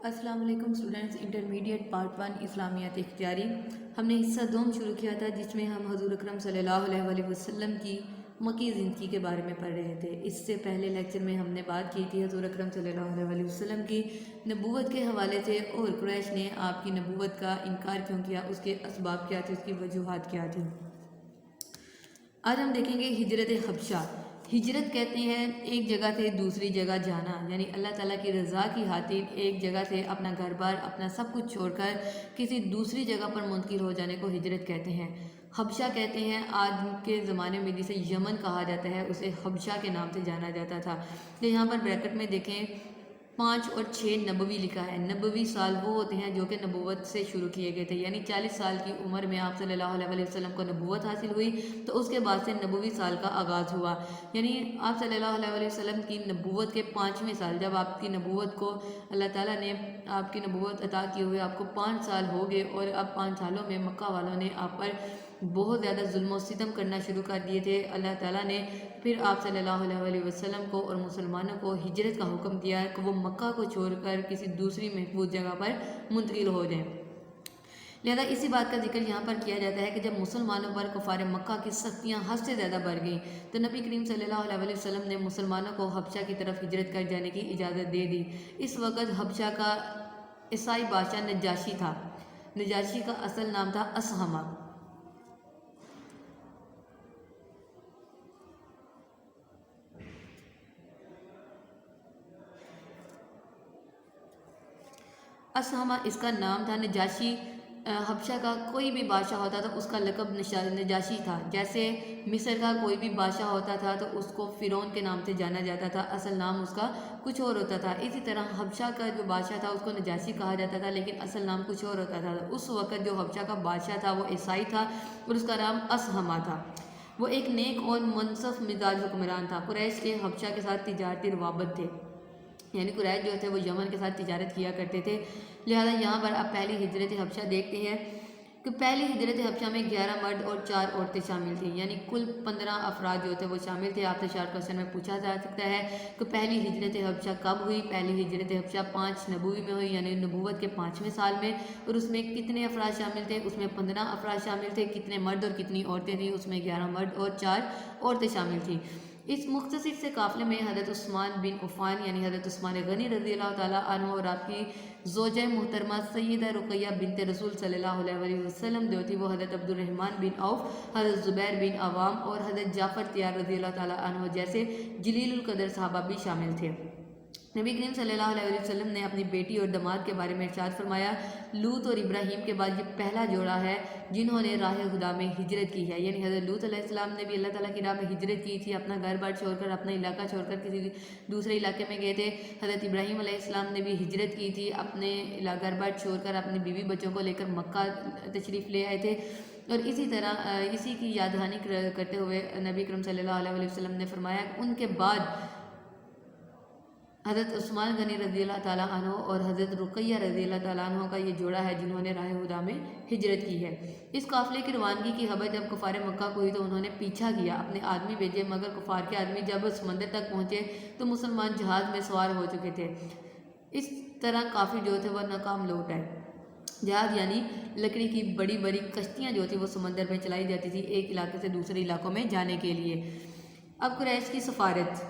السلام علیکم students, intermediate part 1 اسلامیات اختیاری ہم نے حصہ دوم شروع کیا تھا، جس میں ہم حضور اکرم صلی اللہ علیہ وآلہ وسلم کی مکی زندگی کے بارے میں پڑھ رہے تھے۔ اس سے پہلے لیکچر میں ہم نے بات کی تھی حضور اکرم صلی اللہ علیہ وآلہ وسلم کی نبوت کے حوالے سے، اور قریش نے آپ کی نبوت کا انکار کیوں کیا، اس کے اسباب کیا تھے، اس کی وجوہات کیا تھی۔ آج ہم دیکھیں گے ہجرت حبشہ۔ ہجرت کہتے ہیں ایک جگہ سے دوسری جگہ جانا، یعنی اللہ تعالیٰ کی رضا کی خاطر ایک جگہ سے اپنا گھر بار، اپنا سب کچھ چھوڑ کر کسی دوسری جگہ پر منتقل ہو جانے کو ہجرت کہتے ہیں۔ حبشہ کہتے ہیں آج کے زمانے میں جسے یمن کہا جاتا ہے، اسے حبشہ کے نام سے جانا جاتا تھا۔ تو یہاں پر بریکٹ میں دیکھیں 5 اور 6 نبوی لکھا ہے۔ نبوی سال وہ ہوتے ہیں جو کہ نبوت سے شروع کیے گئے تھے، یعنی 40 سال کی عمر میں آپ صلی اللہ علیہ وآلہ وسلم کو نبوت حاصل ہوئی، تو اس کے بعد سے نبوی سال کا آغاز ہوا۔ یعنی آپ صلی اللہ علیہ وآلہ وسلم کی نبوت کے 5ویں سال، جب آپ کی نبوت کو اللہ تعالیٰ نے آپ کی نبوت عطا کیے ہوئے آپ کو 5 سال ہو گئے، اور اب 5 سالوں میں مکہ والوں نے آپ پر بہت زیادہ ظلم و ستم کرنا شروع کر دیے تھے۔ اللہ تعالیٰ نے پھر آپ صلی اللہ علیہ وآلہ وسلم کو اور مسلمانوں کو ہجرت کا حکم دیا ہے کہ وہ مکہ کو چھوڑ کر کسی دوسری محفوظ جگہ پر منتقل ہو جائیں۔ لہذا اسی بات کا ذکر یہاں پر کیا جاتا ہے کہ جب مسلمانوں پر کفار مکہ کی سختیاں حد سے زیادہ بڑھ گئیں، تو نبی کریم صلی اللہ علیہ وآلہ وسلم نے مسلمانوں کو حبشہ کی طرف ہجرت کر جانے کی اجازت دے دی۔ اس وقت حبشہ کا عیسائی بادشاہ نجاشی تھا۔ نجاشی کا اصل نام تھا اسہمہ۔ اسہمہ اس کا نام تھا۔ نجاشی حبشہ کا کوئی بھی بادشاہ ہوتا تھا اس کا لقب نجاشی تھا۔ جیسے مصر کا کوئی بھی بادشاہ ہوتا تھا تو اس کو فرعون کے نام سے جانا جاتا تھا، اصل نام اس کا کچھ اور ہوتا تھا۔ اسی طرح حبشہ کا جو بادشاہ تھا اس کو نجاشی کہا جاتا تھا، لیکن اصل نام کچھ اور ہوتا تھا۔ اس وقت جو حبشہ کا بادشاہ تھا وہ عیسائی تھا، اور اس کا نام اسہمہ تھا۔ وہ ایک نیک اور منصف مزاج حکمران تھا۔ قریش کے حبشہ کے ساتھ تجارتی روابط تھے، یعنی قریش جو تھے وہ یمن کے ساتھ تجارت کیا کرتے تھے۔ لہذا یہاں پر آپ پہلی ہجرت حبشہ دیکھتے ہیں کہ پہلی ہجرت حبشہ میں 11 مرد اور 4 عورتیں شامل تھیں، یعنی کل 15 افراد جو تھے وہ شامل تھے۔ آپ سے شارٹ کوشچن میں پوچھا جا سکتا ہے کہ پہلی ہجرت حبشہ کب ہوئی؟ پہلی ہجرت حبشہ 5 نبوی میں ہوئی، یعنی نبوت کے 5ویں سال میں، اور اس میں کتنے افراد شامل تھے؟ اس میں 15 افراد شامل تھے۔ کتنے مرد اور کتنی عورتیں تھیں؟ اس میں 11 مرد اور 4 عورتیں شامل تھیں۔ اس مختصر سے قافلے میں حضرت عثمان بن عفان یعنی حضرت عثمان غنی رضی اللہ تعالیٰ عنہ اور آپ کی زوجہ محترمہ سیدہ رقیہ بنت رسول صلی اللہ علیہ وآلہ وسلم جو تھی وہ حضرت عبد الرحمن بن عوف، حضرت زبیر بن عوام اور حضرت جعفر طیار رضی اللہ تعالیٰ عنہ جیسے جلیل القدر صحابہ بھی شامل تھے۔ نبی کریم صلی اللہ علیہ وسلم نے اپنی بیٹی اور داماد کے بارے میں ارشاد فرمایا، لوط اور ابراہیم کے بعد یہ پہلا جوڑا ہے جنہوں نے راہ خدا میں ہجرت کی ہے۔ یعنی حضرت لوط علیہ السلام نے بھی اللہ تعالیٰ کی راہ میں ہجرت کی تھی، اپنا گھر بار چھوڑ کر، اپنا علاقہ چھوڑ کر کسی دوسرے علاقے میں گئے تھے۔ حضرت ابراہیم علیہ السلام نے بھی ہجرت کی تھی، اپنے گھر بار چھوڑ کر اپنی بیوی بچوں کو لے کر مکہ تشریف لے آئے تھے۔ اور اسی طرح اسی کی یاد دہانی کرتے ہوئے نبی کریم صلی اللہ علیہ وسلم نے فرمایا کہ ان کے بعد حضرت عثمان غنی رضی اللہ تعالیٰ عنہ اور حضرت رقیہ رضی اللہ تعالیٰ عنہ کا یہ جوڑا ہے جنہوں نے راہ خدا میں ہجرت کی ہے۔ اس قافلے کی روانگی کی خبر جب کفار مکہ کو ہوئی تو انہوں نے پیچھا کیا، اپنے آدمی بھیجے، مگر کفار کے آدمی جب سمندر تک پہنچے تو مسلمان جہاز میں سوار ہو چکے تھے۔ اس طرح کافر جو تھے وہ ناکام لوٹ آئے۔ جہاز یعنی لکڑی کی بڑی بڑی کشتیاں جو تھی وہ سمندر میں چلائی جاتی تھی ایک علاقے سے دوسرے علاقوں میں جانے کے لیے۔ اب قریش کی سفارت۔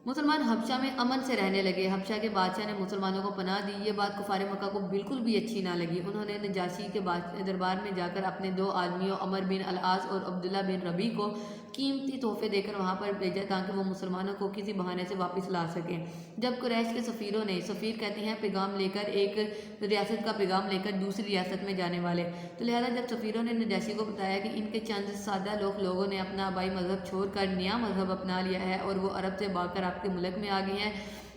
مسلمان حبشہ میں امن سے رہنے لگے۔ حبشہ کے بادشاہ نے مسلمانوں کو پناہ دی۔ یہ بات کفار مکہ کو بالکل بھی اچھی نہ لگی۔ انہوں نے نجاشی کے دربار میں جا کر اپنے 2 آدمیوں عمر بن العاص اور عبداللہ بن ربیع کو قیمتی تحفے دے کر وہاں پر بھیجا تاکہ وہ مسلمانوں کو کسی بہانے سے واپس لا سکیں۔ جب قریش کے سفیروں نے، سفیر کہتے ہیں پیغام لے کر، ایک ریاست کا پیغام لے کر دوسری ریاست میں جانے والے، تو لہذا جب سفیروں نے نجاشی کو بتایا کہ ان کے چند سادہ لوگوں نے اپنا آبائی مذہب چھوڑ کر نیا مذہب اپنا لیا ہے اور وہ عرب سے بھاگ کر آپ کے ملک میں آ گئے ہیں،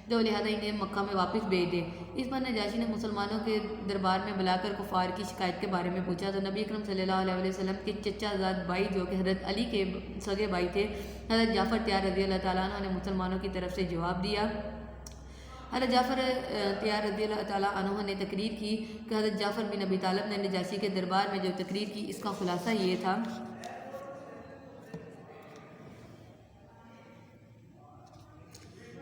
تو لہذا انہیں مکہ میں واپس بھیج دیں۔ اس پر نجاشی نے مسلمانوں کے دربار میں بلا کر کفار کی شکایت کے بارے میں پوچھا، تو نبی اکرم صلی اللہ علیہ وسلم کے چچا زاد بھائی جو کہ حضرت علی کے سگے بھائی تھے، حضرت جعفر طیار رضی اللہ تعالیٰ عنہ نے مسلمانوں کی طرف سے جواب دیا۔ حضرت جعفر طیار رضی اللہ تعالیٰ عنہ نے تقریر کی کہ حضرت جعفر بن ابی طالب نے نجاشی کے دربار میں جو تقریر کی اس کا خلاصہ یہ تھا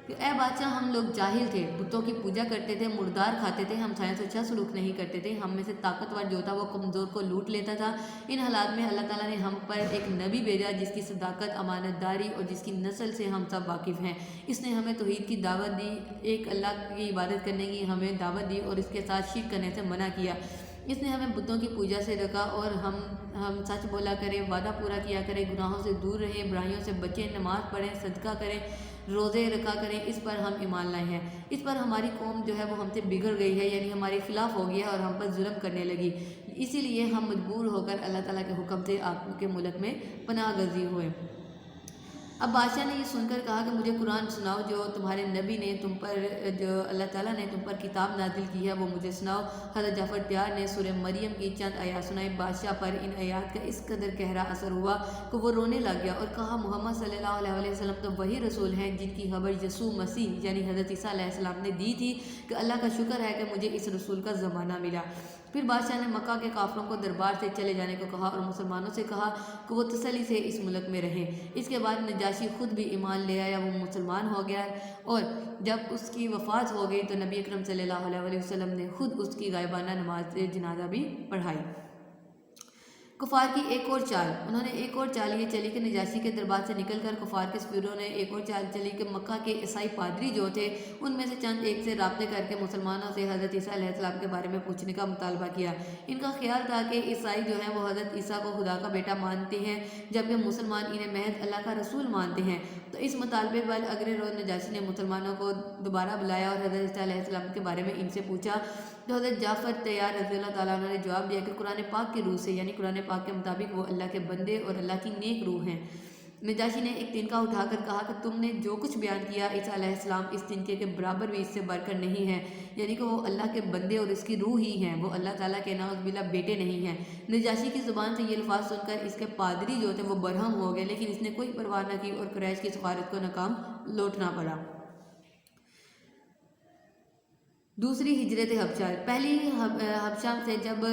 کہ اے بادشاہ، ہم لوگ جاہل تھے، بتوں کی پوجا کرتے تھے، مردار کھاتے تھے، ہم سے اچھا سلوک نہیں کرتے تھے، ہم میں سے طاقتور جو تھا وہ کمزور کو لوٹ لیتا تھا۔ ان حالات میں اللہ تعالیٰ نے ہم پر ایک نبی بھیجا جس کی صداقت، امانت داری اور جس کی نسل سے ہم سب واقف ہیں۔ اس نے ہمیں توحید کی دعوت دی، ایک اللہ کی عبادت کرنے کی ہمیں دعوت دی اور اس کے ساتھ شرک کرنے سے منع کیا۔ اس نے ہمیں بتوں کی پوجا سے روکا اور ہم سچ بولا کریں، وعدہ پورا کیا کریں، گناہوں سے دور رہیں، برائیوں سے بچیں، نماز پڑھیں، صدقہ کریں، روزے رکھا کریں۔ اس پر ہم ایمان لائے ہیں۔ اس پر ہماری قوم جو ہے وہ ہم سے بگڑ گئی ہے، یعنی ہمارے خلاف ہو گیا اور ہم پر ظلم کرنے لگی، اسی لیے ہم مجبور ہو کر اللہ تعالیٰ کے حکم سے آپ کے ملک میں پناہ گزین ہوئے۔ اب بادشاہ نے یہ سن کر کہا کہ مجھے قرآن سناؤ جو تمہارے نبی نے تم پر، جو اللہ تعالیٰ نے تم پر کتاب نازل کی ہے وہ مجھے سناؤ۔ حضرت جعفر تیار نے سورہ مریم کی چند آیات سنائی۔ بادشاہ پر ان آیات کا اس قدر گہرا اثر ہوا کہ وہ رونے لگ گیا اور کہا، محمد صلی اللہ علیہ وسلم تو وہی رسول ہیں جن کی خبر یسوع مسیح یعنی حضرت عیسیٰ علیہ السلام نے دی تھی کہ اللہ کا شکر ہے کہ مجھے اس رسول کا زمانہ ملا۔ پھر بادشاہ نے مکہ کے کافروں کو دربار سے چلے جانے کو کہا اور مسلمانوں سے کہا کہ وہ تسلی سے اس ملک میں رہیں۔ اس کے بعد نجاشی خود بھی ایمان لے آیا، وہ مسلمان ہو گیا اور جب اس کی وفات ہو گئی تو نبی اکرم صلی اللہ علیہ وسلم نے خود اس کی غائبانہ نماز جنازہ بھی پڑھائی۔ کفار کی ایک اور چال، انہوں نے ایک اور چال یہ چلی کہ نجاشی کے دربار سے نکل کر کفار کے سفیروں نے ایک اور چال چلی کہ مکہ کے عیسائی پادری جو تھے ان میں سے چند ایک سے رابطے کر کے مسلمانوں سے حضرت عیسیٰ علیہ السلام کے بارے میں پوچھنے کا مطالبہ کیا۔ ان کا خیال تھا کہ عیسائی جو ہیں وہ حضرت عیسیٰ کو خدا کا بیٹا مانتے ہیں جبکہ مسلمان انہیں محض اللہ کا رسول مانتے ہیں۔ تو اس مطالبے پر اگلے روز نجاشی نے مسلمانوں کو دوبارہ بلایا اور حضرت عیسیٰ علیہ السلام کے بارے میں ان سے پوچھا۔ تو حضرت جعفر تیار رضی اللہ تعالیٰ عنہ نے جواب دیا کہ قرآن پاک کی روح سے، یعنی قرآن پاک کے مطابق وہ اللہ کے بندے اور اللہ کی نیک روح ہیں۔ نجاشی نے ایک تنکا اٹھا کر کہا کہ تم نے جو کچھ بیان کیا عیسیٰ علیہ السلام اس تنکے کے برابر بھی اس سے بڑھ کر نہیں ہے، یعنی کہ وہ اللہ کے بندے اور اس کی روح ہی ہیں، وہ اللہ تعالیٰ کے نعوذ باللہ بیٹے نہیں ہیں۔ نجاشی کی زبان سے یہ الفاظ سن کر اس کے پادری جو تھے وہ برہم ہو گئے، لیکن اس نے کوئی پرواہ نہ کی اور قریش کی سفارت کو ناکام لوٹنا پڑا۔ دوسری ہجرت حبشہ، پہلی حبشہ سے جب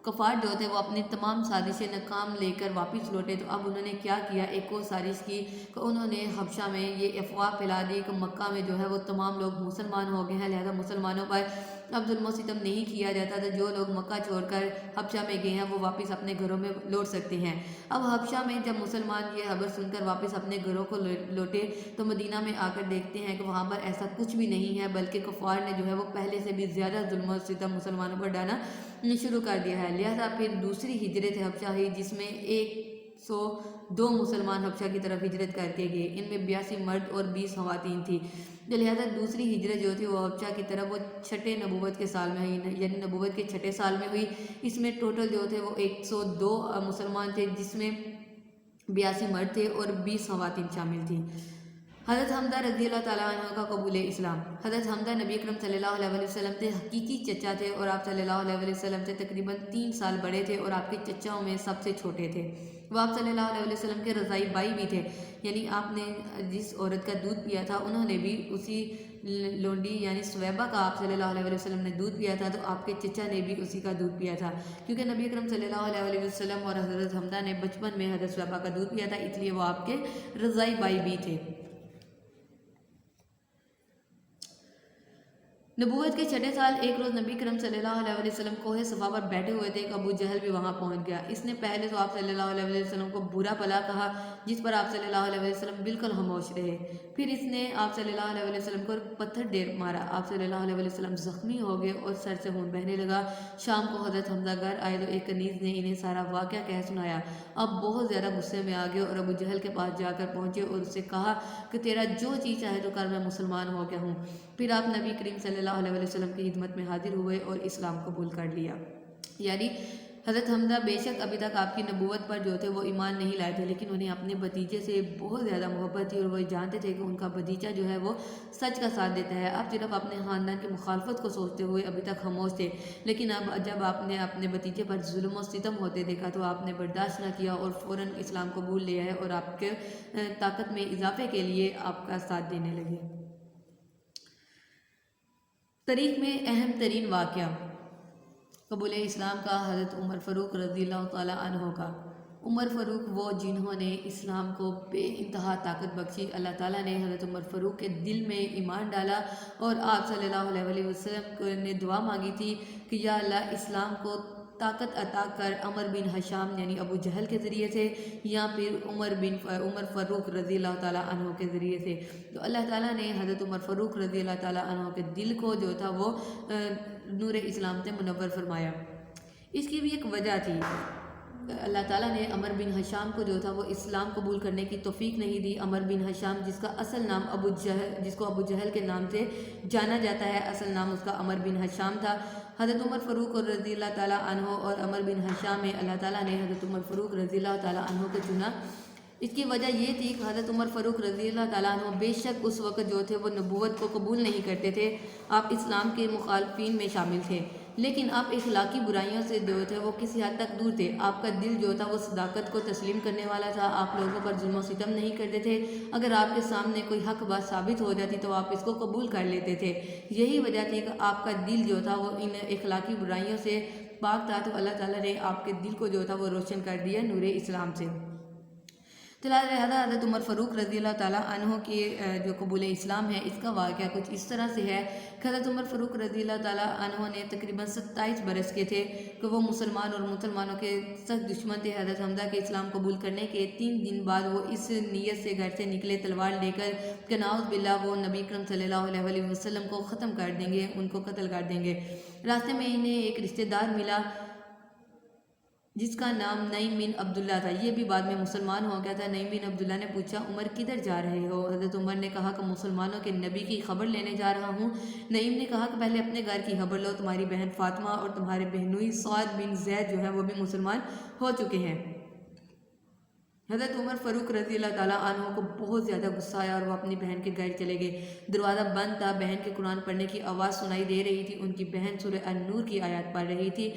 کفار جو تھے وہ اپنی تمام سازشیں ناکام لے کر واپس لوٹے تو اب انہوں نے کیا کیا، ایک اور سازش کی کہ انہوں نے حبشہ میں یہ افواہ پھیلا دی کہ مکہ میں جو ہے وہ تمام لوگ مسلمان ہو گئے ہیں، لہذا مسلمانوں پر اب ظلم و ستم نہیں کیا جاتا تھا، جو لوگ مکہ چھوڑ کر حبشہ میں گئے ہیں وہ واپس اپنے گھروں میں لوٹ سکتے ہیں۔ اب حبشہ میں جب مسلمان یہ خبر سن کر واپس اپنے گھروں کو لوٹے تو مدینہ میں آ کر دیکھتے ہیں کہ وہاں پر ایسا کچھ بھی نہیں ہے، بلکہ کفار نے جو ہے وہ پہلے سے بھی زیادہ ظلم و ستم مسلمانوں پر ڈانا شروع کر دیا ہے۔ لہذا پھر دوسری ہجرت حبشہ ہوئی جس میں 102 مسلمان حبشہ کی طرف ہجرت کر کے گئے، ان میں 82 مرد اور 20 خواتین تھی۔ لہذا دوسری ہجرت جو تھی وہ حبشہ کی طرف وہ چھٹے نبوت کے سال میں ہوئی، یعنی نبوت کے چھٹے سال میں ہوئی۔ اس میں ٹوٹل جو تھے وہ 102 مسلمان تھے جس میں 82 مرد تھے اور 20 خواتین شامل تھیں۔ حضرت حمزہ رضی اللہ تعالیٰ عنہ کا قبول اسلام۔ حضرت حمزہ نبی اکرم صلی اللہ علیہ وسلم سے حقیقی چچا تھے اور آپ صلی اللہ علیہ وسلم سے تقریباً 3 سال بڑے تھے اور آپ کے چچاؤں میں سب سے چھوٹے تھے۔ وہ آپ صلی اللہ علیہ وسلم کے رضائی بھائی بھی تھے، یعنی آپ نے جس عورت کا دودھ پیا تھا انہوں نے بھی اسی لونڈی یعنی سویبہ کا آپ صلی اللہ علیہ وسلم نے دودھ پیا تھا، تو آپ کے چچا نے بھی اسی کا دودھ پیا تھا، کیونکہ نبی اکرم صلی اللہ علیہ وسلم اور حضرت حمزہ نے بچپن میں حضرت سویبہ کا دودھ پیا تھا، اس لیے وہ آپ کے رضائی بھائی بھی تھے۔ نبوت کے چھٹے سال ایک روز نبی کرم صلی اللہ علیہ وسلم کوہ صفا پر بیٹھے ہوئے تھے کہ ابو جہل بھی وہاں پہنچ گیا۔ اس نے پہلے تو آپ صلی اللہ علیہ وسلم کو برا بھلا کہا، جس پر آپ صلی اللہ علیہ وسلم بالکل خاموش رہے۔ پھر اس نے آپ صلی اللہ علیہ وسلم کو پتھر ڈیر مارا، آپ صلی اللہ علیہ وسلم زخمی ہو گئے اور سر سے خون بہنے لگا۔ شام کو حضرت حمزہ گھر آئے تو ایک کنیز نے انہیں سارا واقعہ کہہ سنایا۔ اب بہت زیادہ غصے میں آ گئے اور ابو جہل کے پاس جا کر پہنچے اور اس سے کہا کہ تیرا جو چیز چاہے تو کر، میں مسلمان ہو گیا ہوں۔ پھر آپ نبی کریم صلی اللہ علیہ وسلم کی خدمت میں حاضر ہوئے اور اسلام قبول کر لیا۔ یعنی حضرت حمزہ بے شک ابھی تک آپ کی نبوت پر جو تھے وہ ایمان نہیں لائے تھے، لیکن انہیں اپنے بھتیجے سے بہت زیادہ محبت تھی اور وہ جانتے تھے کہ ان کا بھتیجا جو ہے وہ سچ کا ساتھ دیتا ہے۔ اب صرف اپنے خاندان کی مخالفت کو سوچتے ہوئے ابھی تک خاموش تھے، لیکن اب جب آپ نے اپنے بھتیجے پر ظلم و ستم ہوتے دیکھا تو آپ نے برداشت نہ کیا اور فوراً اسلام قبول لیا ہے اور آپ کے طاقت میں اضافے کے لیے آپ کا ساتھ دینے لگے۔ تاریخ میں اہم ترین واقعہ قبول اسلام کا حضرت عمر فاروق رضی اللہ تعالیٰ عنہ کا۔ عمر فاروق وہ جنہوں نے اسلام کو بے انتہا طاقت بخشی۔ اللہ تعالیٰ نے حضرت عمر فاروق کے دل میں ایمان ڈالا اور آپ صلی اللہ علیہ وسلم نے دعا مانگی تھی کہ یا اللہ اسلام کو طاقت عطا کر، عمر بن حشام یعنی ابو جہل کے ذریعے سے یا پھر عمر فاروق رضی اللہ تعالیٰ عنہ کے ذریعے سے۔ تو اللہ تعالیٰ نے حضرت عمر فاروق رضی اللہ تعالیٰ عنہ کے دل کو جو تھا وہ نور اسلام سے منور فرمایا۔ اس کی بھی ایک وجہ تھی، اللہ تعالیٰ نے عمر بن حشام کو جو تھا وہ اسلام قبول کرنے کی توفیق نہیں دی۔ عمر بن حشام جس کا اصل نام جس کو ابو جہل کے نام سے جانا جاتا ہے، اصل نام اس کا عمر بن حشام تھا۔ حضرت عمر فاروق رضی اللہ تعالیٰ عنہ اور عمر بن حشام میں اللہ تعالیٰ نے حضرت عمر فاروق رضی اللہ تعالیٰ عنہ کو چنا۔ اس کی وجہ یہ تھی کہ حضرت عمر فاروق رضی اللہ تعالیٰ عنہ بے شک اس وقت جو تھے وہ نبوت کو قبول نہیں کرتے تھے، آپ اسلام کے مخالفین میں شامل تھے، لیکن آپ اخلاقی برائیوں سے جو تھے وہ کسی حد تک دور تھے۔ آپ کا دل جو تھا وہ صداقت کو تسلیم کرنے والا تھا، آپ لوگوں پر ظلم و ستم نہیں کرتے تھے، اگر آپ کے سامنے کوئی حق بات ثابت ہو جاتی تو آپ اس کو قبول کر لیتے تھے۔ یہی وجہ تھی کہ آپ کا دل جو تھا وہ ان اخلاقی برائیوں سے پاک تھا، تو اللہ تعالیٰ نے آپ کے دل کو جو تھا وہ روشن کر دیا نور اسلام سے۔ تو لہٰذا حضرت عمر فاروق رضی اللہ تعالیٰ عنہ کی جو قبول اسلام ہے، اس کا واقعہ کچھ اس طرح سے ہے کہ حضرت عمر فاروق رضی اللہ تعالیٰ عنہ نے تقریباً 27 برس کے تھے کہ وہ مسلمان اور مسلمانوں کے سخت دشمن تھے۔ حضرت حمزہ کے اسلام قبول کرنے کے 3 دن بعد وہ اس نیت سے گھر سے نکلے تلوار لے کر کہ نعوذ باللہ وہ نبی اکرم صلی اللہ علیہ وسلم کو ختم کر دیں گے، ان کو قتل کر دیں گے۔ راستے میں انہیں ایک رشتہ دار ملا جس کا نام نعیم بن عبداللہ تھا، یہ بھی بعد میں مسلمان ہو گیا تھا۔ نعیم بن عبداللہ نے پوچھا عمر کدھر جا رہے ہو؟ حضرت عمر نے کہا کہ مسلمانوں کے نبی کی خبر لینے جا رہا ہوں۔ نعیم نے کہا کہ پہلے اپنے گھر کی خبر لو، تمہاری بہن فاطمہ اور تمہارے بہنوئی سعد بن زید جو ہے وہ بھی مسلمان ہو چکے ہیں۔ حضرت عمر فاروق رضی اللہ تعالیٰ عنہ کو بہت زیادہ غصہ آیا اور وہ اپنی بہن کے گھر چلے گئے۔ دروازہ بند تھا، بہن کے قرآن پڑھنے کی آواز سنائی دے رہی تھی، ان کی بہن سورہ النور کی آیات پڑھ رہی تھی۔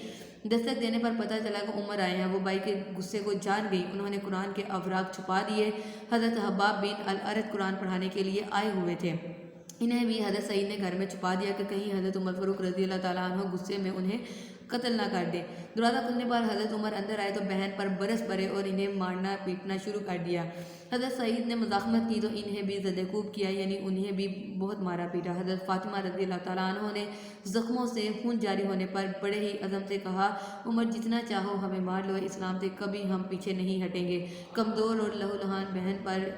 دستک دینے پر پتہ چلا کہ عمر آئے ہیں، وہ بھائی کے غصے کو جان گئی، انہوں نے قرآن کے اوراق چھپا دیے۔ حضرت حباب بن الارت قرآن پڑھانے کے لیے آئے ہوئے تھے، انہیں بھی حضرت سعید نے گھر میں چھپا دیا کہ کہیں حضرت عمر فاروق رضی اللہ تعالیٰ عنہ غصے میں انہیں قتل نہ کر دے۔ دروازہ کھلنے پر حضرت عمر اندر آئے تو بہن پر برس پڑے اور انہیں مارنا پیٹنا شروع کر دیا۔ حضرت سعید نے مزاحمت کی تو انہیں بھی زدکوب کیا، یعنی انہیں بھی بہت مارا پیٹا۔ حضرت فاطمہ رضی اللہ تعالیٰ عنہ نے زخموں سے خون جاری ہونے پر بڑے ہی عزم سے کہا عمر جتنا چاہو ہمیں مار لو، اسلام سے کبھی ہم پیچھے نہیں ہٹیں گے۔ کمزور اور لہولہان بہن پر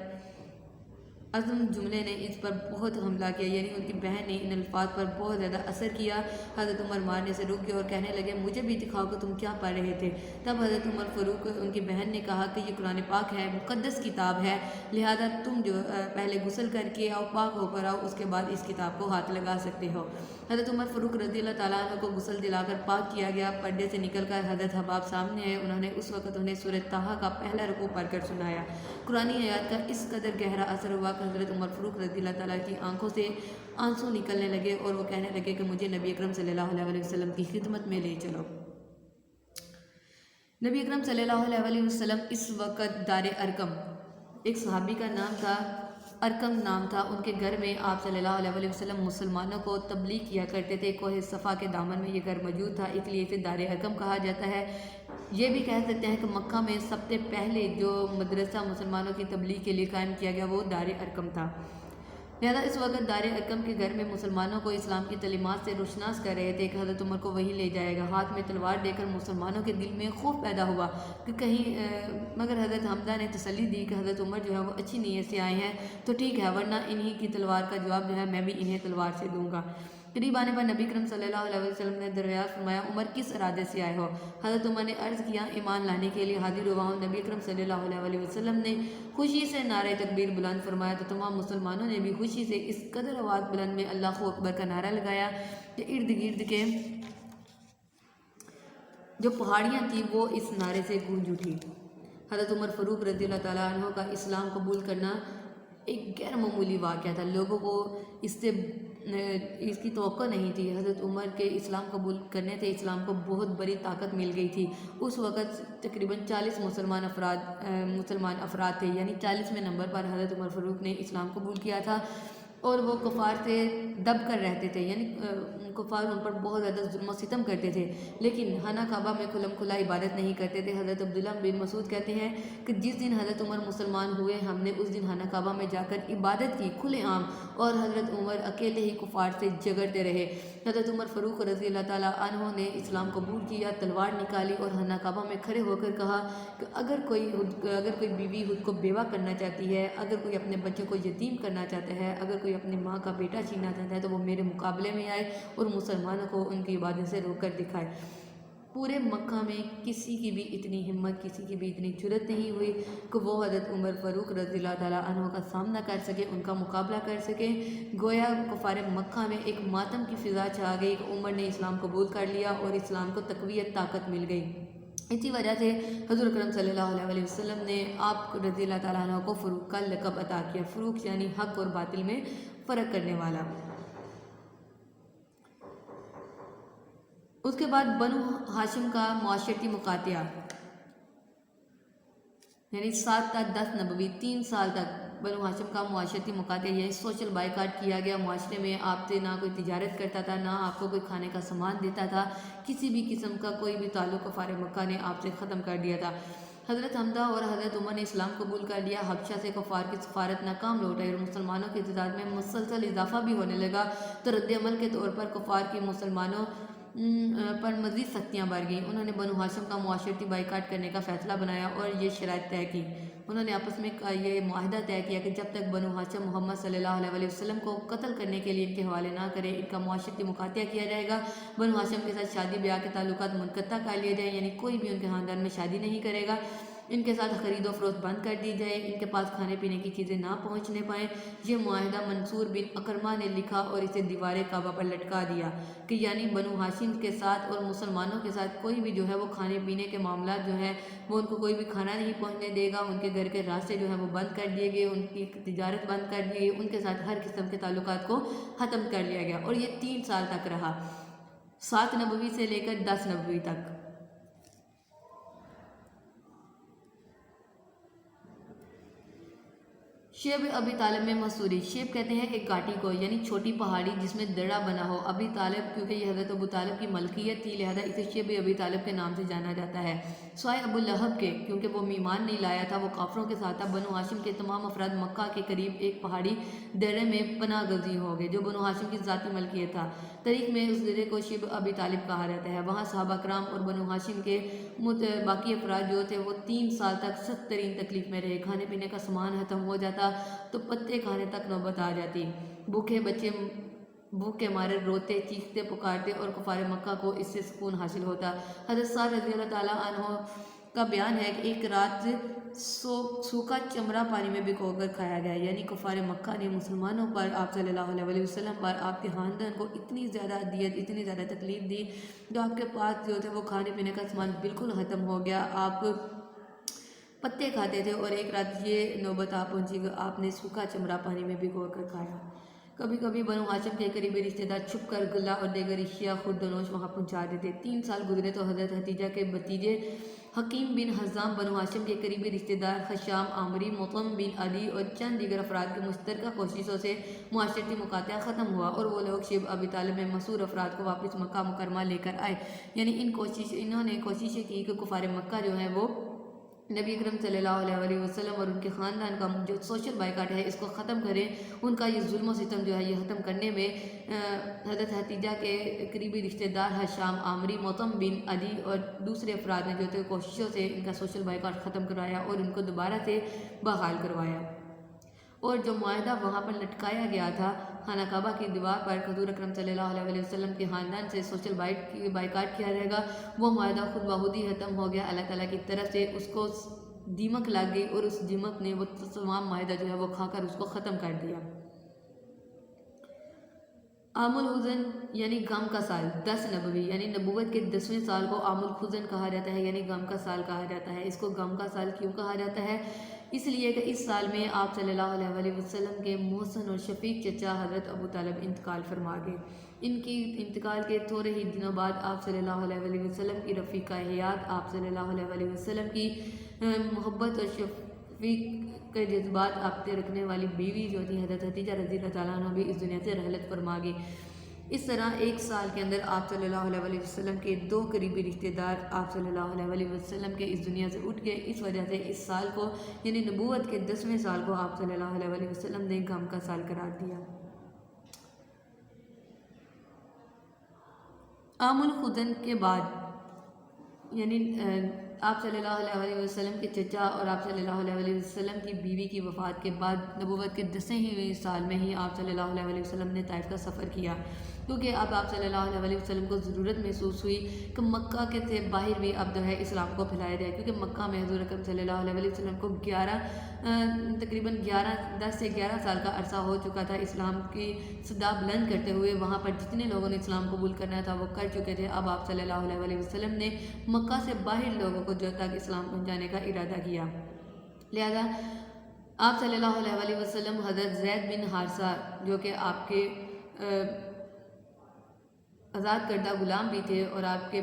عزم جملے نے اس پر بہت حملہ کیا، یعنی ان کی بہن نے ان الفاظ پر بہت زیادہ اثر کیا۔ حضرت عمر مارنے سے رک گئے اور کہنے لگے مجھے بھی دکھاؤ کہ تم کیا پڑھ رہے تھے۔ تب حضرت عمر فاروق ان کی بہن نے کہا کہ یہ قرآن پاک ہے، مقدس کتاب ہے، لہذا تم جو پہلے غسل کر کے آؤ، پاک ہو کر آؤ، اس کے بعد اس کتاب کو ہاتھ لگا سکتے ہو۔ حضرت عمر فاروق رضی اللہ تعالیٰ عنہ کو غسل دلا کر پاک کیا گیا۔ پردے سے نکل کر حضرت حباب سامنے آئے، انہوں نے اس وقت انہیں سورہ طٰہٰ کا پہلا رکوع پڑھ کر سنایا۔ قرآنی آیات کا اس قدر گہرا اثر ہوا کہ حضرت عمر فاروق رضی اللہ تعالیٰ کی آنکھوں سے آنسو نکلنے لگے اور وہ کہنے لگے کہ مجھے نبی اکرم صلی اللہ علیہ وسلم کی خدمت میں لے چلو۔ نبی اکرم صلی اللہ علیہ وسلم اس وقت دار ارقم، ایک صحابی کا نام تھا، ارقم نام تھا، ان کے گھر میں آپ صلی اللہ علیہ وسلم مسلمانوں کو تبلیغ کیا کرتے تھے۔ کوہ صفا کے دامن میں یہ گھر موجود تھا، اس لیے اسے دار ارقم کہا جاتا ہے۔ یہ بھی کہہ سکتے ہیں کہ مکہ میں سب سے پہلے جو مدرسہ مسلمانوں کی تبلیغ کے لیے قائم کیا گیا وہ دار ارقم تھا۔ لہذا اس وقت دار ارقم کے گھر میں مسلمانوں کو اسلام کی تعلیمات سے روشناس کر رہے تھے کہ حضرت عمر کو وہیں لے جائے گا۔ ہاتھ میں تلوار دے کر مسلمانوں کے دل میں خوف پیدا ہوا کہ کہیں مگر حضرت حمزہ نے تسلی دی کہ حضرت عمر جو ہے وہ اچھی نیت سے آئے ہیں تو ٹھیک ہے، ورنہ انہی کی تلوار کا جواب جو ہے میں بھی انہیں تلوار سے دوں گا۔ قریب آنے پر نبی کرم صلی اللہ علیہ وسلم نے دریافت فرمایا عمر کس ارادے سے آئے ہو؟ حضرت عمر نے عرض کیا ایمان لانے کے لیے حاضر ہوا ہوں۔ نبی کرم صلی اللہ علیہ وسلم نے خوشی سے نعرہ تکبیر بلند فرمایا تو تمام مسلمانوں نے بھی خوشی سے اس قدر آواز بلند میں اللہ اکبر کا نعرہ لگایا کہ ارد گرد کے جو پہاڑیاں تھیں وہ اس نعرے سے گونج اٹھی۔ حضرت عمر فاروق رضی اللہ تعالیٰ عنہ کا اسلام قبول کرنا ایک غیر معمولی واقعہ تھا، لوگوں کو اس کی توقع نہیں تھی۔ حضرت عمر کے اسلام قبول کرنے سے اسلام کو بہت بڑی طاقت مل گئی تھی۔ اس وقت تقریباً 40 مسلمان افراد تھے، یعنی 40ویں نمبر پر حضرت عمر فاروق نے اسلام قبول کیا تھا اور وہ کفار سے دب کر رہتے تھے، یعنی کفار ان پر بہت زیادہ ظلم و ستم کرتے تھے، لیکن خانہ کعبہ میں کھلم کھلا عبادت نہیں کرتے تھے۔ حضرت عبداللہ بن مسعود کہتے ہیں کہ جس دن حضرت عمر مسلمان ہوئے ہم نے اس دن خانہ کعبہ میں جا کر عبادت کی کھلے عام، اور حضرت عمر اکیلے ہی کفار سے جھگڑتے رہے۔ حضرت عمر فاروق رضی اللہ تعالیٰ عنہ نے اسلام قبول کیا، تلوار نکالی اور خانہ کعبہ میں کھڑے ہو کر کہا کہ اگر کوئی بیوی خود کو بیوہ کرنا چاہتی ہے، اگر کوئی اپنے بچوں کو یتیم کرنا چاہتا ہے، اگر کوئی اپنی ماں کا بیٹا چھیننا چاہتا ہے تو وہ میرے مقابلے میں آئے اور مسلمانوں کو ان کی عبادت سے روک کر دکھائے۔ پورے مکہ میں کسی کی بھی اتنی ہمت، کسی کی بھی اتنی جرأت نہیں ہوئی کہ وہ حضرت عمر فاروق رضی اللہ تعالیٰ عنہ کا سامنا کر سکے، ان کا مقابلہ کر سکے۔ گویا کفار مکہ میں ایک ماتم کی فضا چھا گئی کہ عمر نے اسلام قبول کر لیا اور اسلام کو تقویت طاقت مل گئی۔ اسی وجہ سے حضور اکرم صلی اللہ علیہ وسلم نے آپ رضی اللہ تعالیٰ عنہ کو فروق کا لقب عطا کیا۔ فروق یعنی حق اور باطل میں فرق کرنے والا۔ اس کے بعد بنو ہاشم کا معاشرتی مقاطعہ، یعنی 7 تا 10 نبوی 3 سال تک بنو ہاشم کا معاشرتی مقاطعہ، یعنی سوشل بائیکاٹ کیا گیا۔ معاشرے میں آپ سے نہ کوئی تجارت کرتا تھا، نہ آپ کو کوئی کھانے کا سامان دیتا تھا، کسی بھی قسم کا کوئی بھی تعلق کفار مکہ نے آپ سے ختم کر دیا تھا۔ حضرت حمزہ اور حضرت عمر نے اسلام قبول کر لیا، حبشہ سے کفار کی سفارت ناکام لوٹ آئی اور مسلمانوں کی تعداد میں مسلسل اضافہ بھی ہونے لگا، تو رد عمل کے طور پر کفار کی مسلمانوں پر مزید سختیاں بڑھ گئیں۔ انہوں نے بنو ہاشم کا معاشرتی بائیکاٹ کرنے کا فیصلہ بنایا اور یہ شرائط طے کی۔ انہوں نے آپس میں یہ معاہدہ طے کیا کہ جب تک بنو ہاشم محمد صلی اللہ علیہ وسلم کو قتل کرنے کے لیے ان کے حوالے نہ کرے، ان کا معاشرتی مقاطعہ کیا جائے گا۔ بنو ہاشم کے ساتھ شادی بیاہ کے تعلقات منقطع کر لیے جائیں، یعنی کوئی بھی ان کے خاندان میں شادی نہیں کرے گا۔ ان کے ساتھ خرید و فروخت بند کر دی جائے، ان کے پاس کھانے پینے کی چیزیں نہ پہنچنے پائیں۔ یہ معاہدہ منصور بن اکرمہ نے لکھا اور اسے دیوار کعبہ پر لٹکا دیا کہ یعنی بنو ہاشم کے ساتھ اور مسلمانوں کے ساتھ کوئی بھی جو ہے وہ کھانے پینے کے معاملات جو ہے وہ ان کو کوئی بھی کھانا نہیں پہنچنے دے گا۔ ان کے گھر کے راستے جو ہیں وہ بند کر دیے گئے، ان کی تجارت بند کر دی گئی، ان کے ساتھ ہر قسم کے تعلقات کو ختم کر لیا گیا، اور یہ 3 سال تک رہا، 7 نبوی سے لے کر 10 نبوی تک۔ شیب ابی طالب میں مصوری، شیب کہتے ہیں ایک گھاٹی کو، یعنی چھوٹی پہاڑی جس میں درہ بنا ہو۔ ابی طالب کیونکہ یہ حضرت ابو طالب کی ملکیت تھی، لہذا اسے شیب ابی طالب کے نام سے جانا جاتا ہے۔ سوائے ابو لہب کے، کیونکہ وہ ایمان نہیں لایا تھا، وہ کافروں کے ساتھ تھا۔ بنو ہاشم کے تمام افراد مکہ کے قریب ایک پہاڑی درے میں پناہ گزین ہو گئے جو بنو ہاشم کی ذاتی ملکیت تھا۔ تاریخ میں اس درے کو شیب ابی طالب کہا جاتا ہے۔ وہاں صحابہ کرام اور بنو ہاشم کے باقی افراد جو تھے وہ 3 سال تک سخت ترین تکلیف میں رہے۔ کھانے پینے کا سامان ختم ہو جاتا تو پتے کھانے تک نوبت آ جاتی، بھوکے بچے بھوک کے مارے روتے چیختے پکارتے اور کفار مکہ کو اس سے سکون حاصل ہوتا۔ حضرت سعد رضی اللہ تعالیٰ عنہ کا بیان ہے کہ ایک رات سوکھا چمڑا پانی میں بھگو کر کھایا گیا، یعنی کفار مکہ نے مسلمانوں پر، آپ صلی اللہ علیہ وسلم پر، آپ کے خاندان کو اتنی زیادہ اذیت، اتنی زیادہ تکلیف دی جو آپ کے پاس جو تھے وہ کھانے پینے کا سامان بالکل ختم ہو گیا۔ آپ پتے کھاتے تھے اور ایک رات یہ نوبت آ پہنچی کہ آپ نے سوکھا چمڑا پانی میں بھگو کر کھایا۔ کبھی کبھی بنو ہاشم کے قریبی رشتہ دار چھپ کر غلہ اور دیگر اشیاء خوردنوش وہاں پہنچا دیتے۔ 3 سال گزرے تو حضرت حتیجہ کے بھتیجے حکیم بن حزام بنو ہاشم کے قریبی رشتہ دار خشام عامری، مطعم بن عدی اور چند دیگر افراد کی مشترکہ کوششوں سے معاشرتی مقاطعہ ختم ہوا اور وہ لوگ شیب ابی طالب میں مسور افراد کو واپس مکہ مکرمہ لے کر آئے، یعنی انہوں نے کوششیں کی کہ کفار مکہ جو ہے وہ نبی اکرم صلی اللہ علیہ وسلم اور ان کے خاندان کا جو سوشل بائیکاٹ ہے اس کو ختم کریں۔ ان کا یہ ظلم و ستم جو ہے یہ ختم کرنے میں حضرت حتیجہ کے قریبی رشتہ دار حشام عامری، مطعم بن عدی اور دوسرے افراد نے جو تھے کوششوں سے ان کا سوشل بائیکاٹ ختم کروایا اور ان کو دوبارہ سے بحال کروایا۔ اور جو معاہدہ وہاں پر لٹکایا گیا تھا خانہ کعبہ کی دیوار پر، حضور اکرم صلی اللہ علیہ وسلم کے خاندان سے سوشل بائیکاٹ کیا جائے گا، وہ معاہدہ خود بخود ہی ختم ہو گیا۔ اللہ تعالیٰ کی طرف سے اس کو دیمک لگ گئی اور اس دیمک نے وہ تمام معاہدہ جو ہے وہ کھا کر اس کو ختم کر دیا۔ عام الحزن یعنی غم کا سال، 10 نبوی یعنی نبوت کے 10ویں سال کو عام الحزن کہا جاتا ہے، یعنی غم کا سال کہا جاتا ہے۔ اس کو غم کا سال کیوں کہا جاتا ہے؟ اس لیے کہ اس سال میں آپ صلی اللہ علیہ وسلم کے محسن اور شفیق چچا حضرت ابو طالب انتقال فرما گئے۔ ان کی انتقال کے تھوڑے ہی دنوں بعد آپ صلی اللہ علیہ وسلم کی رفیقہ حیات، آپ صلی اللہ علیہ وسلم کی محبت اور شفیق کے جذبات آپ رکھنے والی بیوی جو تھی حضرت خدیجہ رضی اللہ تعالیٰ عنہ بھی اس دنیا سے رحلت فرما گئی۔ اس طرح ایک سال کے اندر آپ صلی اللہ علیہ وسلم کے 2 قریبی رشتہ دار آپ صلی اللہ علیہ وسلم کے اس دنیا سے اٹھ گئے۔ اس وجہ سے اس سال کو یعنی نبوت کے 10ویں سال کو آپ صلی اللہ علیہ وسلم نے غم کا سال قرار دیا۔ عام الخدن کے بعد یعنی آپ صلی اللہ علیہ وسلم کے چچا اور آپ صلی اللہ علیہ وسلم کی بیوی کی وفات کے بعد نبوت کے 10ویں سال میں ہی آپ صلی اللہ علیہ وسلم نے طائف کا سفر کیا، کیونکہ اب آپ صلی اللہ علیہ وسلم کو ضرورت محسوس ہوئی کہ مکہ کے سے باہر بھی اب جو ہے اسلام کو پھیلایا جائے، کیونکہ مکہ میں حضور اکرم صلی اللہ علیہ وسلم کو تقریباً 10 سے 11 سال کا عرصہ ہو چکا تھا اسلام کی صدا بلند کرتے ہوئے۔ وہاں پر جتنے لوگوں نے اسلام قبول کرنا تھا وہ کر چکے تھے۔ اب آپ صلی اللہ علیہ وسلم نے مکہ سے باہر لوگوں کو جو تک اسلام پہنچانے کا ارادہ کیا، لہذا آپ صلی اللہ علیہ وسلم حضرت زید بن حارثہ جو کہ آپ کے آزاد کردہ غلام بھی تھے اور آپ کے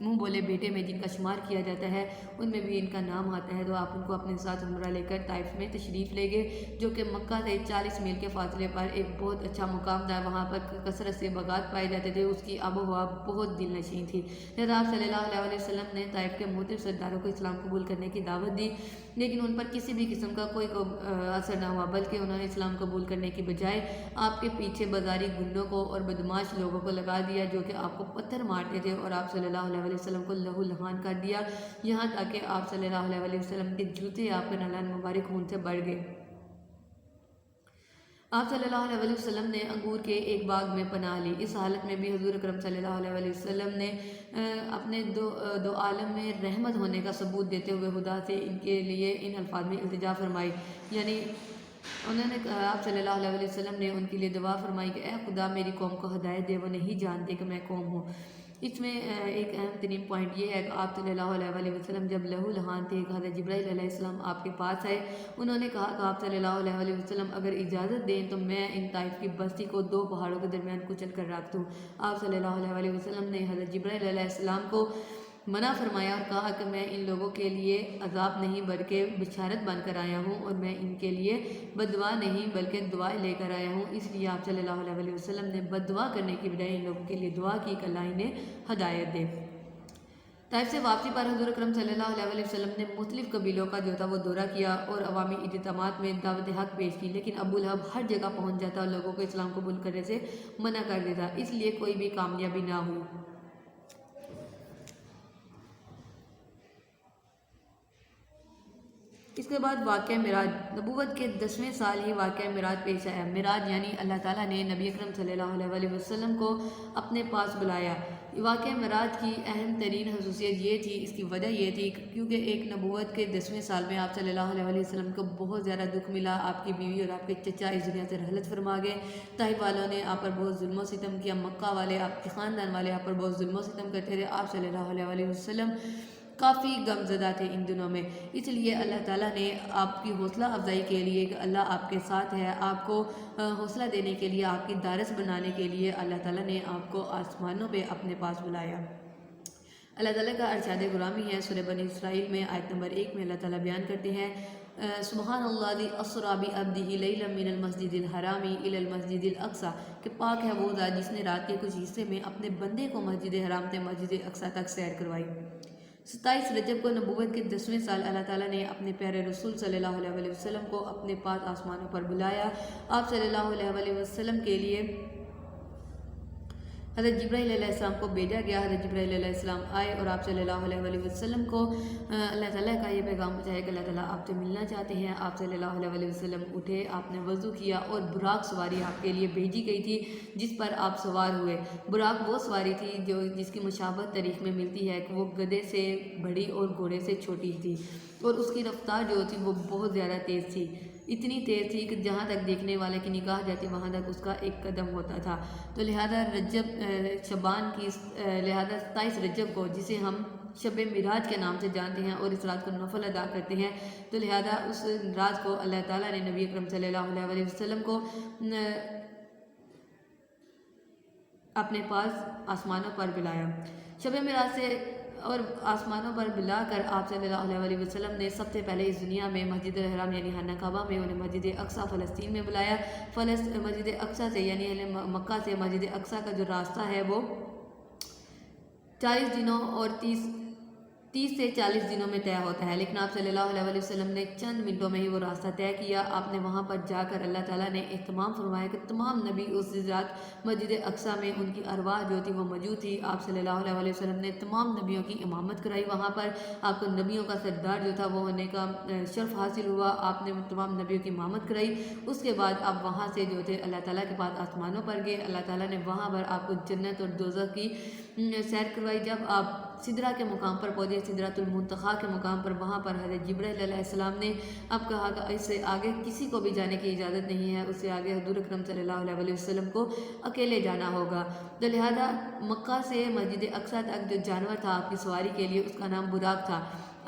منہ بولے بیٹے میں جن کا شمار کیا جاتا ہے ان میں بھی ان کا نام آتا ہے، تو آپ ان کو اپنے ساتھ عمرہ لے کر طائف میں تشریف لے گئے، جو کہ مکہ سے 40 میل کے فاصلے پر ایک بہت اچھا مقام تھا۔ وہاں پر کثرت سے باغات پائے جاتے تھے، اس کی آب و ہوا بہت دل نشین تھی۔ لہذا آپ صلی اللہ علیہ وسلم نے طائف کے مختلف سرداروں کو اسلام قبول کرنے کی دعوت دی، لیکن ان پر کسی بھی قسم کا کوئی اثر نہ ہوا، بلکہ انہوں نے اسلام قبول کرنے کی بجائے آپ کے پیچھے بازاری گنڈوں کو اور بدماش لوگوں کو لگا دیا، جو کہ آپ کو پتھر مارتے تھے اور آپ صلی اللہ علیہ وسلم کو لہو لہان کر دیا، یہاں تک کہ آپ صلی اللہ علیہ وسلم کے جوتے آپ کے نالان مبارک خون سے بڑھ گئے۔ آپ صلی اللہ علیہ وسلم نے انگور کے ایک باغ میں پناہ لی۔ اس حالت میں بھی حضور اکرم صلی اللہ علیہ وسلم نے اپنے دو عالم میں رحمت ہونے کا ثبوت دیتے ہوئے خدا سے ان کے لیے ان الفاظ میں التجا فرمائی، یعنی آپ صلی اللہ علیہ وسلم نے ان کے لیے دعا فرمائی کہ اے خدا میری قوم کو ہدایت دے، وہ نہیں جانتے کہ میں قوم ہوں۔ اس میں ایک اہم ترین پوائنٹ یہ ہے کہ آپ صلی اللہ علیہ وسلم جب لہو لہان تھے، حضرت جبرائیل علیہ السلام آپ کے پاس آئے، انہوں نے کہا کہ آپ صلی اللہ علیہ وسلم اگر اجازت دیں تو میں ان طائف کی بستی کو 2 پہاڑوں کے درمیان کچل کر رکھ دوں۔ آپ صلی اللہ علیہ وسلم نے حضرت جبرائیل علیہ السلام کو منع فرمایا اور کہا کہ میں ان لوگوں کے لیے عذاب نہیں بلکہ بشارت بن کر آیا ہوں، اور میں ان کے لیے بد دعا نہیں بلکہ دعائیں لے کر آیا ہوں۔ اس لیے آپ صلی اللہ علیہ وسلم نے بد دعا کرنے کی بجائے ان لوگوں کے لیے دعا کی کہ اللہ انہیں ہدایت دے۔ طائف سے واپسی پر حضور اکرم صلی اللہ علیہ وسلم نے مختلف قبیلوں کا جو تھا وہ دورہ کیا اور عوامی اجتماعات میں دعوت حق پیش کی، لیکن ابو لہب ہر جگہ پہنچ جاتا اور لوگوں کو اسلام قبول کرنے سے منع کر دیتا، اس لیے کوئی بھی کامیابی نہ ہوئی۔ اس کے بعد واقعہ معراج، نبوت کے 10ویں سال ہی واقعہ معراج پیش آیا۔ معراج یعنی اللہ تعالیٰ نے نبی اکرم صلی اللہ علیہ وسلم کو اپنے پاس بلایا۔ واقعہ معراج کی اہم ترین خصوصیت یہ تھی، اس کی وجہ یہ تھی کیونکہ ایک نبوت کے 10ویں سال میں آپ صلی اللہ علیہ وسلم کو بہت زیادہ دکھ ملا، آپ کی بیوی اور آپ کے چچا اس دنیا سے رحلت فرما گئے، طائف والوں نے آپ پر بہت ظلم و ستم کیا، مکہ والے آپ کے خاندان والے آپ پر بہت ظلم و ستم کرتے تھے، آپ صلی اللہ علیہ وسلم کافی غم زدہ تھے ان دنوں میں، اس لیے اللہ تعالیٰ نے آپ کی حوصلہ افزائی کے لیے کہ اللہ آپ کے ساتھ ہے، آپ کو حوصلہ دینے کے لیے، آپ کی دارس بنانے کے لیے اللہ تعالیٰ نے آپ کو آسمانوں پہ اپنے پاس بلایا۔ اللہ تعالیٰ کا ارشاد غرامی ہے سورہ بنی اسرائیل میں آیت نمبر 1 میں اللہ تعالیٰ بیان کرتے ہیں سبحان اللہ الذی اسری بعبدہ لیلا من المسجد الحرام الی المسجد الاقصی، کہ پاک ہے وہ ذات جس نے رات کے کچھ حصے میں اپنے بندے کو مسجد حرام سے مسجد اقصی تک سیر کروائی۔ 27 رجب کو نبوت کے 10ویں سال اللہ تعالیٰ نے اپنے پیارے رسول صلی اللہ علیہ وسلم کو اپنے پاس آسمانوں پر بلایا۔ آپ صلی اللہ علیہ وسلم کے لیے حضرت جبرائیل علیہ السلام کو بھیجا گیا۔ حضرت جبرائیل علیہ السلام آئے اور آپ صلی اللہ علیہ وسلم کو اللہ تعالیٰ کا یہ پیغام پہنچایا کہ اللہ تعالیٰ آپ سے ملنا چاہتے ہیں۔ آپ صلی اللہ علیہ وسلم اٹھے، آپ نے وضو کیا اور براق سواری آپ کے لیے بھیجی گئی تھی جس پر آپ سوار ہوئے۔ براق وہ سواری تھی جس کی مشابہت تاریخ میں ملتی ہے کہ وہ گدھے سے بڑی اور گھوڑے سے چھوٹی تھی، اور اس کی رفتار جو تھی وہ بہت زیادہ تیز تھی، اتنی تیز تھی کہ جہاں تک دیکھنے والے کی نگاہ جاتی وہاں تک اس کا ایک قدم ہوتا تھا۔ تو لہذا 27 رجب کو، جسے ہم شب معراج کے نام سے جانتے ہیں اور اس رات کو نفل ادا کرتے ہیں، تو لہذا اس رات کو اللہ تعالیٰ نے نبی اکرم صلی اللہ علیہ وسلم کو اپنے پاس آسمانوں پر بلایا۔ شب معراج سے اور آسمانوں پر بلا کر آپ صلی اللہ علیہ وسلم نے سب سے پہلے اس دنیا میں مسجد الحرام یعنی خانہ کعبہ میں انہیں مسجد اقصی فلسطین میں بلایا۔ مسجد اقصی سے یعنی اہل مکہ سے مسجد اقصی کا جو راستہ ہے وہ 40 دنوں اور 30 سے 40 دنوں میں طے ہوتا ہے، لیکن آپ صلی اللہ علیہ وسلم نے چند منٹوں میں ہی وہ راستہ طے کیا۔ آپ نے وہاں پر جا کر اللہ تعالیٰ نے اہتمام فرمایا کہ تمام نبی اس رات مسجد اقصی میں ان کی ارواح جو تھی وہ موجود تھی۔ آپ صلی اللہ علیہ وسلم نے تمام نبیوں کی امامت کرائی، وہاں پر آپ کو نبیوں کا سردار جو تھا وہ ہونے کا شرف حاصل ہوا۔ آپ نے تمام نبیوں کی امامت کرائی۔ اس کے بعد آپ وہاں سے جو تھے اللہ تعالیٰ کے پاس آسمانوں پر گئے۔ اللہ تعالیٰ نے وہاں پر آپ کو جنت اور دوزخ کی سیر کروائی۔ جب آپ سدرہ کے مقام پر پہنچے، سدرۃ المنتہیٰ کے مقام پر، وہاں پر حضرت جبرائیل علیہ السلام نے اب کہا کہ اس سے آگے کسی کو بھی جانے کی اجازت نہیں ہے، اس سے آگے حضور اکرم صلی اللہ علیہ وسلم کو اکیلے جانا ہوگا۔ تو لہذا مکہ سے مسجد اقصی تک جو جانور تھا آپ کی سواری کے لیے اس کا نام براق تھا۔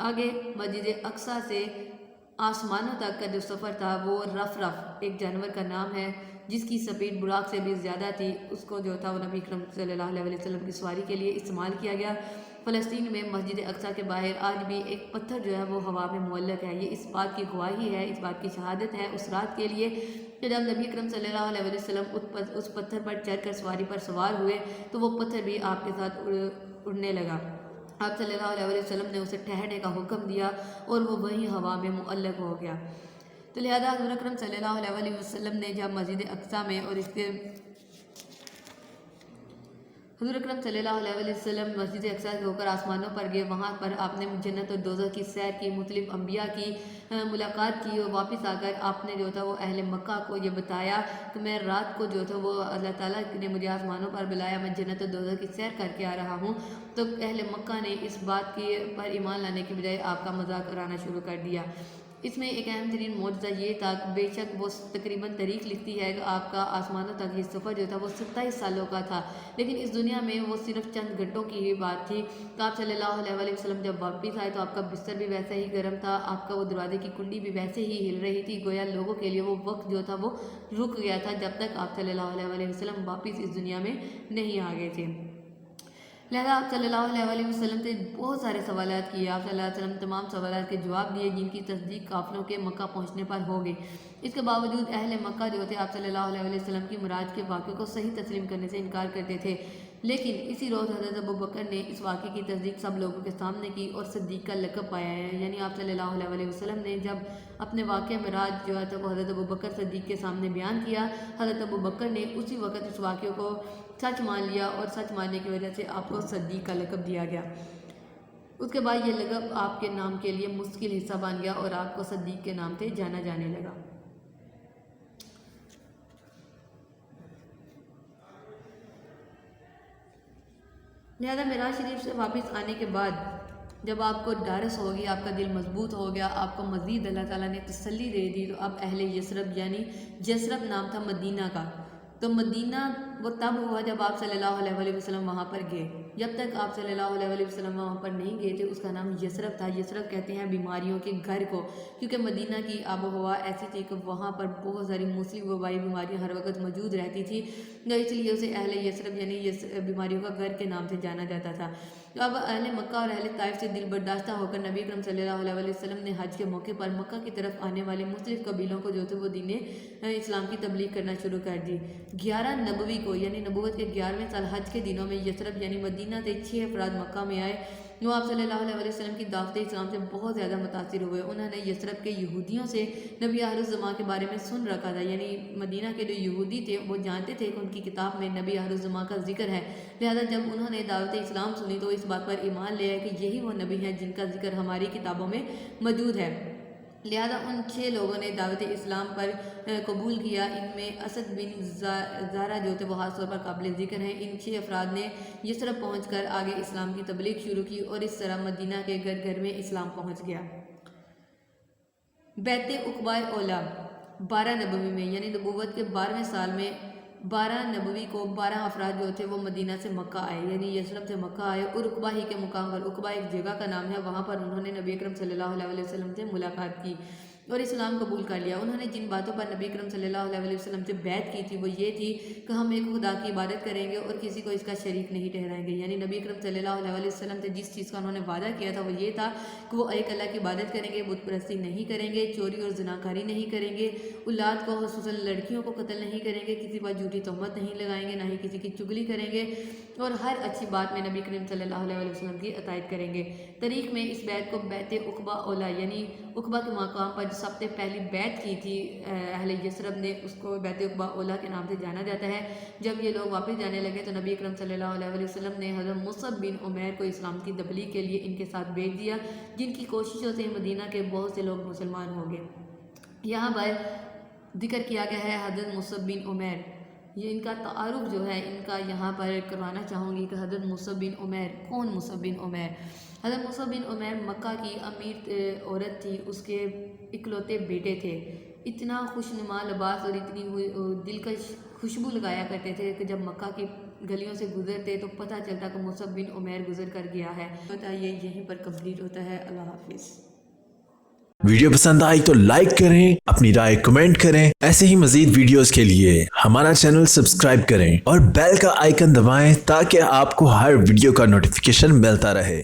آگے مسجد اقصی سے آسمانوں تک کا جو سفر تھا وہ رف ایک جانور کا نام ہے جس کی سپیڈ براق سے بھی زیادہ تھی، اس کو جو تھا وہ نبی اکرم صلی اللہ علیہ وسلم کی سواری کے لیے استعمال کیا گیا۔ فلسطین میں مسجد اقصی کے باہر آج بھی ایک پتھر جو ہے وہ ہوا میں معلق ہے۔ یہ اس بات کی گواہی ہے، اس بات کی شہادت ہے اس رات کے لیے کہ جب نبی اکرم صلی اللہ علیہ وسلم اس پتھر پر چڑھ کر سواری پر سوار ہوئے تو وہ پتھر بھی آپ کے ساتھ اڑنے لگا۔ آپ صلی اللہ علیہ وسلم نے اسے ٹھہرنے کا حکم دیا اور وہ وہیں ہوا میں معلق ہو گیا۔ تو لہذا حضور اکرم صلی اللہ علیہ وسلم نے جب مسجد اقصی میں اور اس کے حضور اکرم صلی اللہ علیہ وسلم مسجد اقصی سے ہو کر آسمانوں پر گئے، وہاں پر آپ نے جنت اور دوزخ کی سیر کی، مختلف انبیاء کی ملاقات کی، اور واپس آ کر آپ نے جو تھا وہ اہل مکہ کو یہ بتایا کہ میں رات کو جو تھا وہ اللہ تعالیٰ نے مجھے آسمانوں پر بلایا، میں جنت اور دوزخ کی سیر کر کے آ رہا ہوں۔ تو اہل مکہ نے اس بات کی پر ایمان لانے کی بجائے آپ کا مذاق اڑانا شروع کر دیا۔ اس میں ایک اہم ترین معجزہ یہ تھا کہ بے شک وہ تقریباً تاریخ لکھتی ہے کہ آپ کا آسمانوں تک یہ سفر جو تھا وہ 27 سالوں کا تھا، لیکن اس دنیا میں وہ صرف چند گھنٹوں کی ہی بات تھی۔ تو آپ صلی اللہ علیہ وسلم جب واپس آئے تو آپ کا بستر بھی ویسا ہی گرم تھا، آپ کا وہ دروازے کی کنڈی بھی ویسے ہی ہل رہی تھی، گویا لوگوں کے لیے وہ وقت جو تھا وہ رک گیا تھا جب تک آپ صلی اللہ علیہ وسلم واپس اس دنیا میں نہیں آ گئے تھے۔ لہذا آپ صلی اللہ علیہ وسلم سے بہت سارے سوالات کیے، آپ صلی اللہ علیہ وسلم تمام سوالات کے جواب دیے جن کی تصدیق قافلوں کے مکہ پہنچنے پر ہو گئی۔ اس کے باوجود اہل مکہ جو تھے آپ صلی اللہ علیہ وسلم کی معراج کے واقعے کو صحیح تسلیم کرنے سے انکار کرتے تھے، لیکن اسی روز حضرت ابوبکر نے اس واقعے کی تصدیق سب لوگوں کے سامنے کی اور صدیق کا لقب پایا ہے، یعنی آپ صلی اللہ علیہ وسلم نے جب اپنے واقعہ معراج جو ہے وہ حضرت ابوبکر صدیق کے سامنے بیان کیا، حضرت ابوبکر نے اسی وقت اس واقعے کو سچ مان لیا اور سچ ماننے کی وجہ سے آپ کو صدیق کا لقب دیا گیا۔ اس کے بعد یہ لقب آپ کے نام کے لیے مستقل حصہ بن گیا اور آپ کو صدیق کے نام سے جانا جانے لگا۔ لہذا معراج شریف سے واپس آنے کے بعد جب آپ کو ڈارس ہو گیا، آپ کا دل مضبوط ہو گیا، آپ کو مزید اللہ تعالیٰ نے تسلی دے دی، تو اب اہل یثرب یعنی یثرب نام تھا مدینہ کا، تو مدینہ وہ تب ہوا جب آپ صلی اللہ علیہ وسلم وہاں پر گئے۔ جب تک آپ صلی اللہ علیہ وسلم وہاں پر نہیں گئے تھے اس کا نام یثرب تھا۔ یثرب کہتے ہیں بیماریوں کے گھر کو، کیونکہ مدینہ کی آب و ہوا ایسی تھی کہ وہاں پر بہت ساری موسمی وبائی بیماریاں ہر وقت موجود رہتی تھی، اس لیے اسے اہل یثرب یعنی بیماریوں کا گھر کے نام سے جانا جاتا تھا۔ تو اب اہل مکہ اور اہل طائف سے دل برداشتہ ہو کر نبی اکرم صلی اللہ علیہ وسلم نے حج کے موقع پر مکہ کی طرف آنے والے مختلف قبیلوں کو جو تھے وہ دین اسلام کی تبلیغ کرنا شروع کر دی۔ 11 نبوی کو یعنی نبوت کے 11ویں سال حج کے دنوں میں یثرب یعنی مدینہ سے 6 افراد مکہ میں آئے۔ وہ آپ صلی اللہ علیہ وسلم کی دعوت اسلام سے بہت زیادہ متاثر ہوئے۔ انہوں نے یثرب کے یہودیوں سے نبی آخر الزمان کے بارے میں سن رکھا تھا، یعنی مدینہ کے جو یہودی تھے وہ جانتے تھے کہ ان کی کتاب میں نبی آخر الزمان کا ذکر ہے، لہذا جب انہوں نے دعوت اسلام سنی تو اس بات پر ایمان لے آئے کہ یہی وہ نبی ہیں جن کا ذکر ہماری کتابوں میں موجود ہے۔ لہذا ان 6 لوگوں نے دعوت اسلام پر قبول کیا۔ ان میں اسد بن زارہ جو تھے وہ خاص طور پر قابل ذکر ہیں۔ ان 6 افراد نے یثرب پہنچ کر آگے اسلام کی تبلیغ شروع کی اور اس طرح مدینہ کے گھر گھر میں اسلام پہنچ گیا۔ بیعت عقبہ اولیٰ 12 نبوی میں یعنی نبوت کے 12ویں سال میں 12 نبوی کو 12 افراد جو تھے وہ مدینہ سے مکہ آئے، یعنی یثرب سے مکہ آئے اور عقبہ ہی کے مقام پر، عقبہ ایک جگہ کا نام ہے، وہاں پر انہوں نے نبی اکرم صلی اللہ علیہ وسلم سے ملاقات کی۔ اور اسلام قبول کر لیا۔ انہوں نے جن باتوں پر نبی کرم صلی اللہ علیہ وسلم سے بیعت کی تھی وہ یہ تھی کہ ہم ایک خدا کی عبادت کریں گے اور کسی کو اس کا شریک نہیں ٹھہرائیں گے، یعنی نبی کرم صلی اللہ علیہ وسلم سے جس چیز کا انہوں نے وعدہ کیا تھا وہ یہ تھا کہ وہ ایک اللہ کی عبادت کریں گے، بت پرستی نہیں کریں گے، چوری اور زناکاری نہیں کریں گے، اولاد کو خصوصاً لڑکیوں کو قتل نہیں کریں گے، کسی پر جھوٹی تہمت نہیں لگائیں گے، نہ ہی کسی کی چگلی کریں گے، اور ہر اچھی بات میں نبی کریم صلی اللہ علیہ وسلم کی اطاعت کریں گے۔ تاریخ میں اس بیعت کو بیعت عقبہ اولا، یعنی عقبہ کے مقام پر جو سب سے پہلی بیعت کی تھی اہل یثرب نے، اس کو بیعت عقبہ اولا کے نام سے جانا جاتا ہے۔ جب یہ لوگ واپس جانے لگے تو نبی اکرم صلی اللہ علیہ وسلم نے حضرت مصعب بن عمیر کو اسلام کی تبلیغ کے لیے ان کے ساتھ بھیج دیا، جن کی کوششوں سے مدینہ کے بہت سے لوگ مسلمان ہو گئے۔ یہاں پر ذکر کیا گیا ہے حضرت مصعب بن عمیر، یہ ان کا تعارف جو ہے ان کا یہاں پر کروانا چاہوں گی کہ حضرت مصعب بن عمیر کون؟ مصعب بن عمیر، حضرت مصعب بن عمیر مکہ کی امیر عورت تھی، اس کے اکلوتے بیٹے تھے، اتنا خوشنما لباس اور اتنی دلکش خوشبو لگایا کرتے تھے کہ جب مکہ کی گلیوں سے گزرتے تو پتہ چلتا کہ مصعب بن عمیر گزر کر گیا ہے۔ یہ یہیں پر کمپلیٹ ہوتا ہے۔ اللہ حافظ۔ ویڈیو پسند آئی تو لائک کریں، اپنی رائے کمنٹ کریں، ایسے ہی مزید ویڈیوز کے لیے ہمارا چینل سبسکرائب کریں اور بیل کا آئیکن دبائیں تاکہ آپ کو ہر ویڈیو کا نوٹیفیکیشن ملتا رہے۔